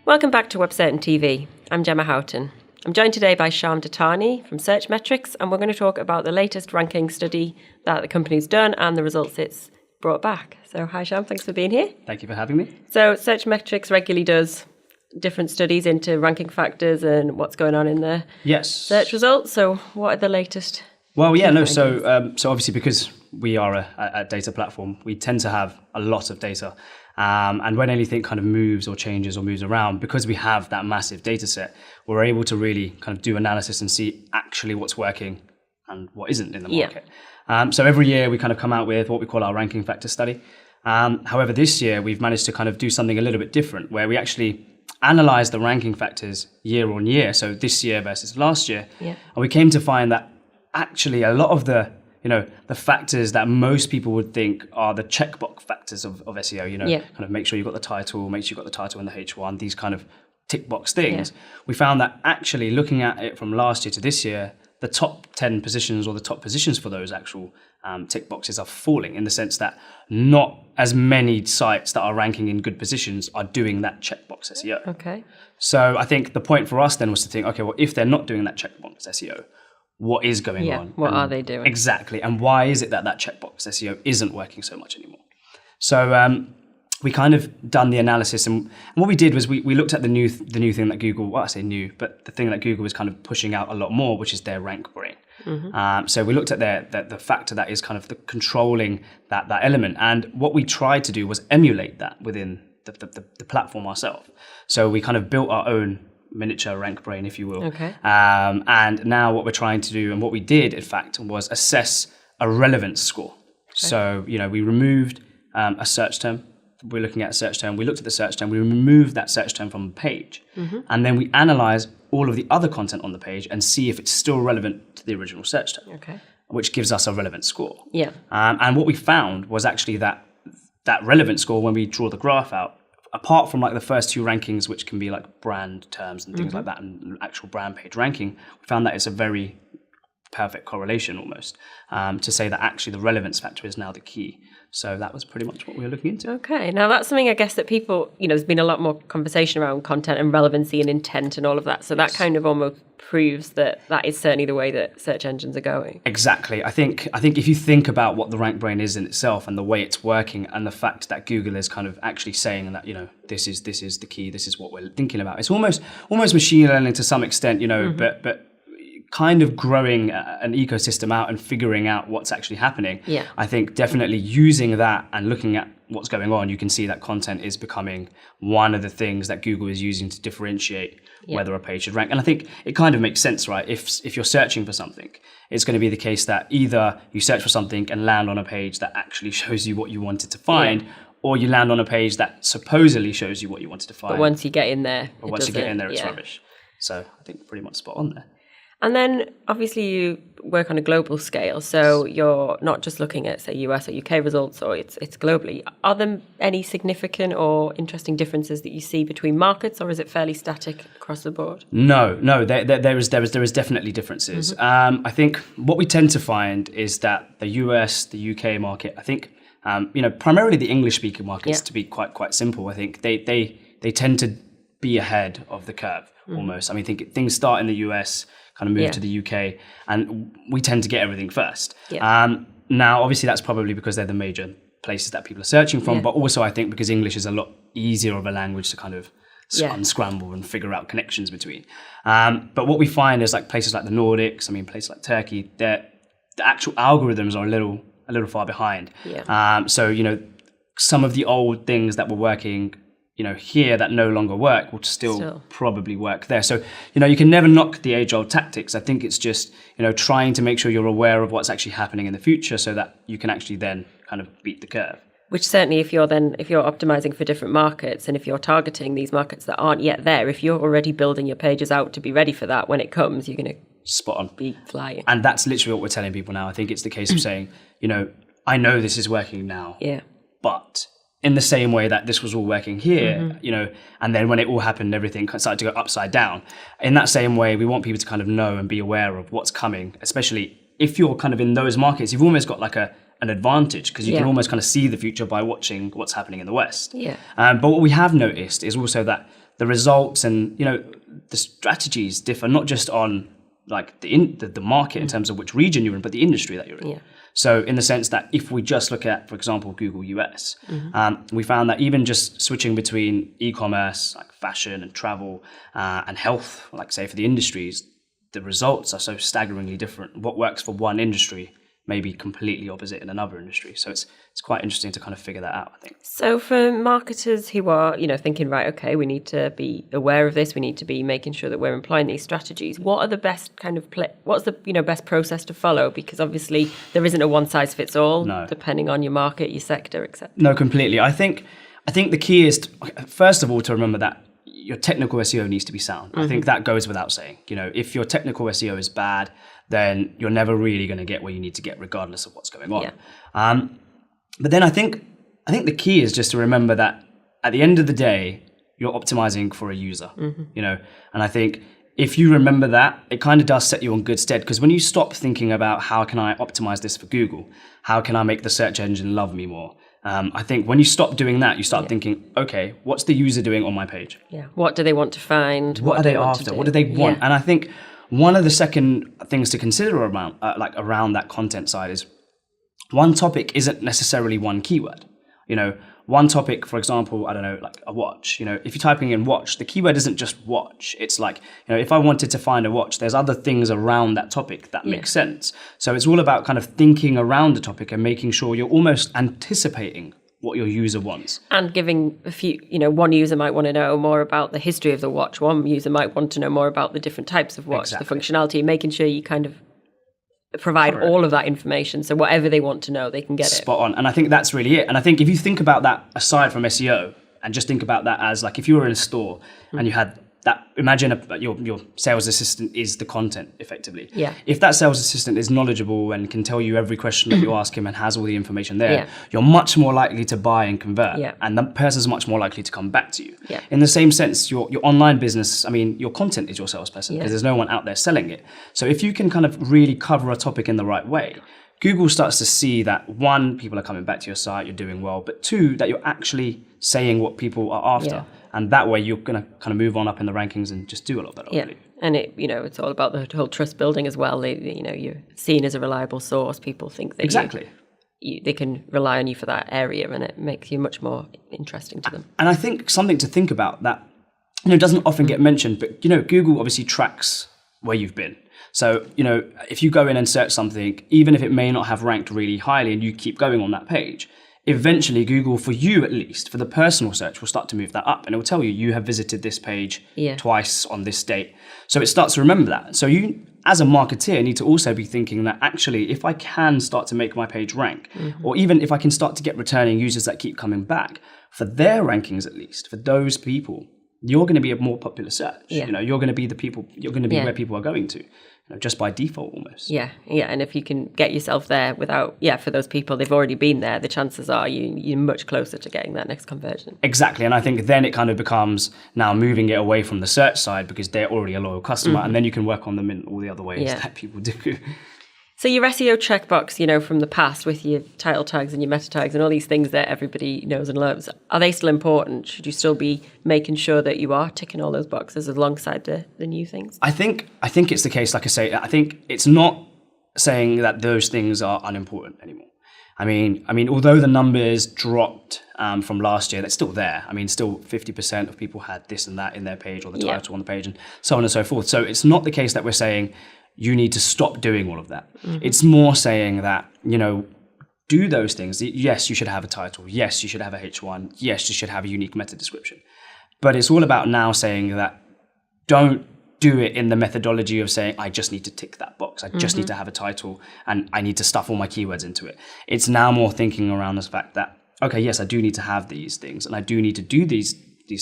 Welcome back to Web Certain TV. I'm Gemma Houghton. I'm joined today by Shyam Dattani from Searchmetrics, and we're going to talk about the latest ranking study that the company's done and the results it's brought back. So hi Shyam, thanks for being here. Thank you for having me. So Searchmetrics regularly does different studies into ranking factors and what's going on in the search results. So what are the latest? Well, so obviously because we are a data platform, we tend to have a lot of data. And when anything kind of moves or changes or moves around, because we have that massive data set, we're able to really kind of do analysis and see actually what's working and what isn't in the market. So every year we kind of come out with what we call our ranking factor study. However, this year we've managed to kind of do something a little bit different, where we actually analyze the ranking factors year on year. So this year versus last year. And we came to find that actually a lot of the factors that most people would think are the checkbox factors of SEO, kind of make sure you've got the title, make sure you've got the title in the H1, these kind of tick box things. We found that actually looking at it from last year to this year, the top 10 positions or the top positions for those actual tick boxes are falling, in the sense that not as many sites that are ranking in good positions are doing that checkbox SEO. Okay. So I think the point for us then was to think, okay, well, if they're not doing that checkbox SEO, what is going on? What are they doing? Exactly. And why is it that checkbox SEO isn't working so much anymore? So we kind of done the analysis, and what we did was we looked at the new thing that Google, well, I say new, but the thing that Google was kind of pushing out a lot more, which is their rank brain. So we looked at the factor that is kind of the controlling that element. And what we tried to do was emulate that within the platform ourselves. So we kind of built our own miniature rank brain, if you will. Okay. And now what we're trying to do, and what we did, in fact, was assess a relevance score. Okay. So, we removed a search term. We're looking at a search term. We looked at the search term. We removed that search term from the page. And then we analyze all of the other content on the page and see if it's still relevant to the original search term, which gives us a relevance score. And what we found was actually that relevance score, when we draw the graph out, apart from like the first two rankings, which can be like brand terms and things like that, and actual brand page ranking, we found that it's a very perfect correlation almost, to say that actually the relevance factor is now the key. So that was pretty much what we were looking into. Okay. Now that's something I guess that people, there's been a lot more conversation around content and relevancy and intent and all of that. So that kind of almost proves that is certainly the way that search engines are going. Exactly. I think if you think about what the rank brain is in itself and the way it's working, and the fact that Google is kind of actually saying that, this is the key, this is what we're thinking about. It's almost machine learning to some extent, but kind of growing an ecosystem out and figuring out what's actually happening. I think definitely using that and looking at what's going on, you can see that content is becoming one of the things that Google is using to differentiate whether a page should rank. And I think it kind of makes sense, right? If you're searching for something, it's going to be the case that either you search for something and land on a page that actually shows you what you wanted to find, or you land on a page that supposedly shows you what you wanted to find. But once you get in there, it's rubbish. So I think pretty much spot on there. And then obviously you work on a global scale, so you're not just looking at, say, US or UK results, or it's globally. Are there any significant or interesting differences that you see between markets, or is it fairly static across the board? No, there is definitely differences. I think what we tend to find is that the US, the UK market, I think, primarily the English-speaking markets, to be quite simple, I think they tend to be ahead of the curve almost. I mean, things start in the US, kind of move to the UK, and we tend to get everything first. Now, obviously, that's probably because they're the major places that people are searching from, but also I think because English is a lot easier of a language to kind of unscramble and figure out connections between. But what we find is like places like the Nordics, places like Turkey, the actual algorithms are a little far behind. So, some of the old things that were working here that no longer work will still probably work there. So, you can never knock the age-old tactics. I think it's just, trying to make sure you're aware of what's actually happening in the future so that you can actually then kind of beat the curve. Which certainly if you're optimizing for different markets, and if you're targeting these markets that aren't yet there, if you're already building your pages out to be ready for that, when it comes, you're going to spot on, be flying. And that's literally what we're telling people now. I think it's the case of saying, I know this is working now, but in the same way that this was all working here, and then when it all happened, everything started to go upside down. In that same way, we want people to kind of know and be aware of what's coming, especially if you're kind of in those markets. You've almost got like an advantage because you can almost kind of see the future by watching what's happening in the West. But what we have noticed is also that the results and, the strategies differ not just on like the market in terms of which region you're in, but the industry that you're in. Yeah. So in the sense that if we just look at, for example, Google US, we found that even just switching between e-commerce, like fashion and travel, and health, like say for the industries, the results are so staggeringly different. What works for one industry may be completely opposite in another industry. So it's quite interesting to kind of figure that out, I think. So for marketers who are, thinking, right, okay, we need to be aware of this, we need to be making sure that we're employing these strategies, what are the best kind of what's the best process to follow? Because obviously there isn't a one size fits all, depending on your market, your sector, etc. No, completely. I think the key is first of all to remember that your technical SEO needs to be sound. I think that goes without saying. If your technical SEO is bad, then you're never really going to get where you need to get, regardless of what's going on. Yeah. But then I think the key is just to remember that at the end of the day, you're optimizing for a user. And I think if you remember that, it kind of does set you on good stead, because when you stop thinking about how can I optimize this for Google, how can I make the search engine love me more? I think when you stop doing that, you start thinking, okay, what's the user doing on my page? Yeah. What do they want to find? What are they after? What do they want? And I think one of the second things to consider around that content side is one topic isn't necessarily one keyword. One topic, for example, I don't know, like a watch. If you're typing in watch, the keyword isn't just watch. It's like, if I wanted to find a watch, there's other things around that topic that make sense. So it's all about kind of thinking around the topic and making sure you're almost anticipating what your user wants. And giving a few, one user might want to know more about the history of the watch. One user might want to know more about the different types of watch, the functionality, making sure you kind of provide all of that information. So whatever they want to know, they can get it. Spot on. And I think that's really it. And I think if you think about that aside from SEO and just think about that as like, if you were in a store and you had that, imagine your sales assistant is the content effectively. Yeah. If that sales assistant is knowledgeable and can tell you every question that you ask him and has all the information there, you're much more likely to buy and convert. Yeah. And the person's much more likely to come back to you. Yeah. In the same sense, your online business, your content is your salesperson because there's no one out there selling it. So if you can kind of really cover a topic in the right way, Google starts to see that, one, people are coming back to your site, you're doing well, but two, that you're actually saying what people are after. Yeah. And that way you're going to kind of move on up in the rankings and just do a lot better. Yeah. And it's all about the whole trust building as well. You're seen as a reliable source. People think that they can rely on you for that area, and it makes you much more interesting to them. And I think something to think about that, doesn't often get mentioned, but, Google obviously tracks where you've been. So, if you go in and search something, even if it may not have ranked really highly and you keep going on that page, eventually Google, for you at least, for the personal search, will start to move that up and it will tell you have visited this page twice on this date. So it starts to remember that. So you, as a marketeer, need to also be thinking that actually, if I can start to make my page rank, or even if I can start to get returning users that keep coming back, for their rankings at least, for those people, you're going to be a more popular search. You're going to be where people are going to. Just by default almost. Yeah. And if you can get yourself there without, for those people, they've already been there, the chances are you're much closer to getting that next conversion. Exactly. And I think then it kind of becomes now moving it away from the search side because they're already a loyal customer, and then you can work on them in all the other ways that people do. So your SEO checkbox, from the past with your title tags and your meta tags and all these things that everybody knows and loves, are they still important? Should you still be making sure that you are ticking all those boxes alongside the new things? I think it's the case, like I say, I think it's not saying that those things are unimportant anymore. I mean, although the numbers dropped from last year, they're still there. Still 50% of people had this and that in their page or the title on the page and so on and so forth. So it's not the case that we're saying you need to stop doing all of that. It's more saying that, do those things. Yes, you should have a title. Yes, you should have a H1. Yes, you should have a unique meta description. But it's all about now saying that don't do it in the methodology of saying, I just need to tick that box. I just need to have a title and I need to stuff all my keywords into it. It's now more thinking around the fact that, okay, yes, I do need to have these things and I do need to do these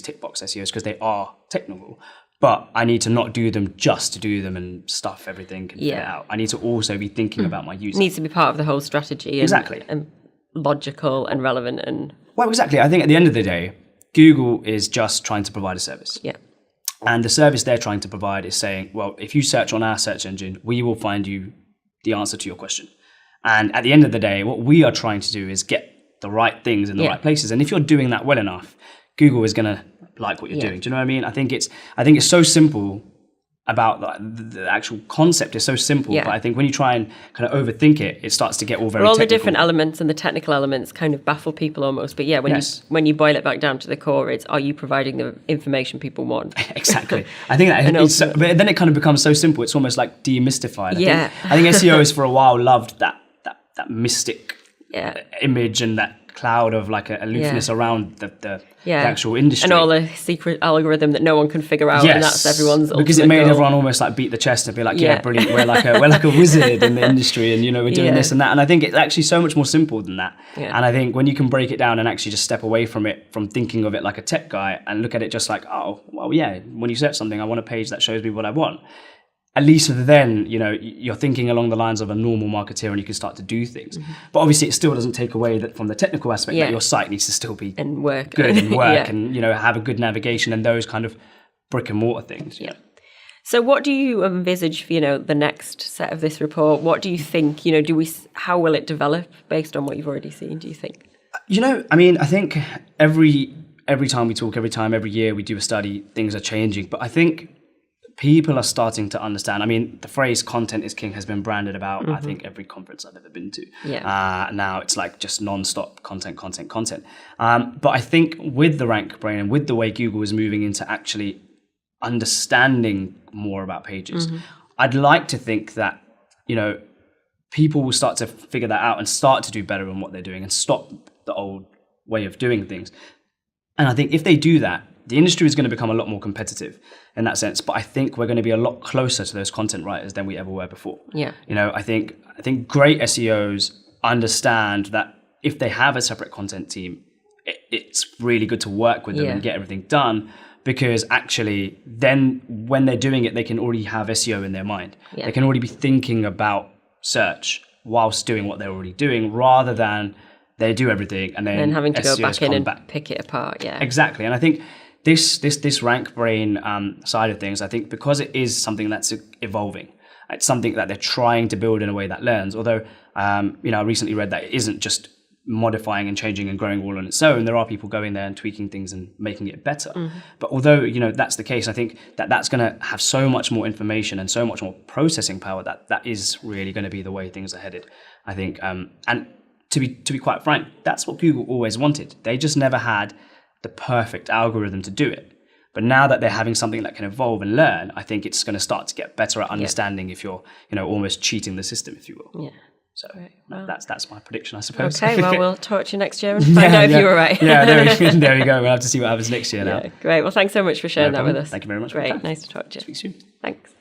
tick box SEOs because they are technical. But I need to not do them just to do them and stuff everything and fit it out. I need to also be thinking about my users. It needs to be part of the whole strategy. And logical and relevant. Well, exactly. I think at the end of the day, Google is just trying to provide a service. Yeah. And the service they're trying to provide is saying, well, if you search on our search engine, we will find you the answer to your question. And at the end of the day, what we are trying to do is get the right things in the right places. And if you're doing that well enough, Google is going to like what you're doing. Do you know what I mean? I think it's so simple. About the actual concept is so simple, but I think when you try and kind of overthink it, it starts to get all very all technical. The different elements and the technical elements kind of baffle people almost. But when you boil it back down to the core, it's, are you providing the information people want? Exactly. I think that but then it kind of becomes so simple. It's almost like demystified. I think SEOs for a while loved that mystic image and that cloud of like a aloofness around the actual industry, and all the secret algorithm that no one can figure out, and that's everyone's because it made goal. Everyone almost like beat the chest and be like, brilliant, we're like a wizard in the industry, and we're doing this and that. And I think it's actually so much more simple than that. And I think when you can break it down and actually just step away from it, from thinking of it like a tech guy, and look at it just like, oh well, when you search something, I want a page that shows me what I want. At least then, you're thinking along the lines of a normal marketeer, and you can start to do things. But obviously, it still doesn't take away that from the technical aspect that your site needs to still be and work good and work, and have a good navigation and those kind of brick and mortar things. So, what do you envisage for the next set of this report? What do you think? How will it develop based on what you've already seen? Do you think? I think every time we talk, every year we do a study, things are changing. But I think people are starting to understand. The phrase "content is king" has been branded about, I think, every conference I've ever been to. Now it's like just non-stop content. But I think with the rank brain and with the way Google is moving into actually understanding more about pages, I'd like to think that, people will start to figure that out and start to do better in what they're doing and stop the old way of doing things. And I think if they do that, the industry is going to become a lot more competitive in that sense. But I think we're going to be a lot closer to those content writers than we ever were before. I think great SEOs understand that if they have a separate content team, it's really good to work with them and get everything done, because actually then when they're doing it, they can already have SEO in their mind. They can already be thinking about search whilst doing what they're already doing, rather than they do everything and then having to SEOs go back in and pick it apart. Exactly. And I think this rank brain side of things, I think because it is something that's evolving, it's something that they're trying to build in a way that learns. Although, I recently read that it isn't just modifying and changing and growing all on its own. There are people going there and tweaking things and making it better. But although, that's the case, I think that's going to have so much more information and so much more processing power that is really going to be the way things are headed, I think. And to be quite frank, that's what Google always wanted. They just never had the perfect algorithm to do it. But now that they're having something that can evolve and learn, I think it's going to start to get better at understanding if you're, almost cheating the system, if you will. So that's my prediction, I suppose. Okay, well, we'll talk to you next year and find out if you were right. There we go. We'll have to see what happens next year now. Great. Well, thanks so much for sharing that with us. Thank you very much. Great. Nice to talk to you. Speak soon. Thanks.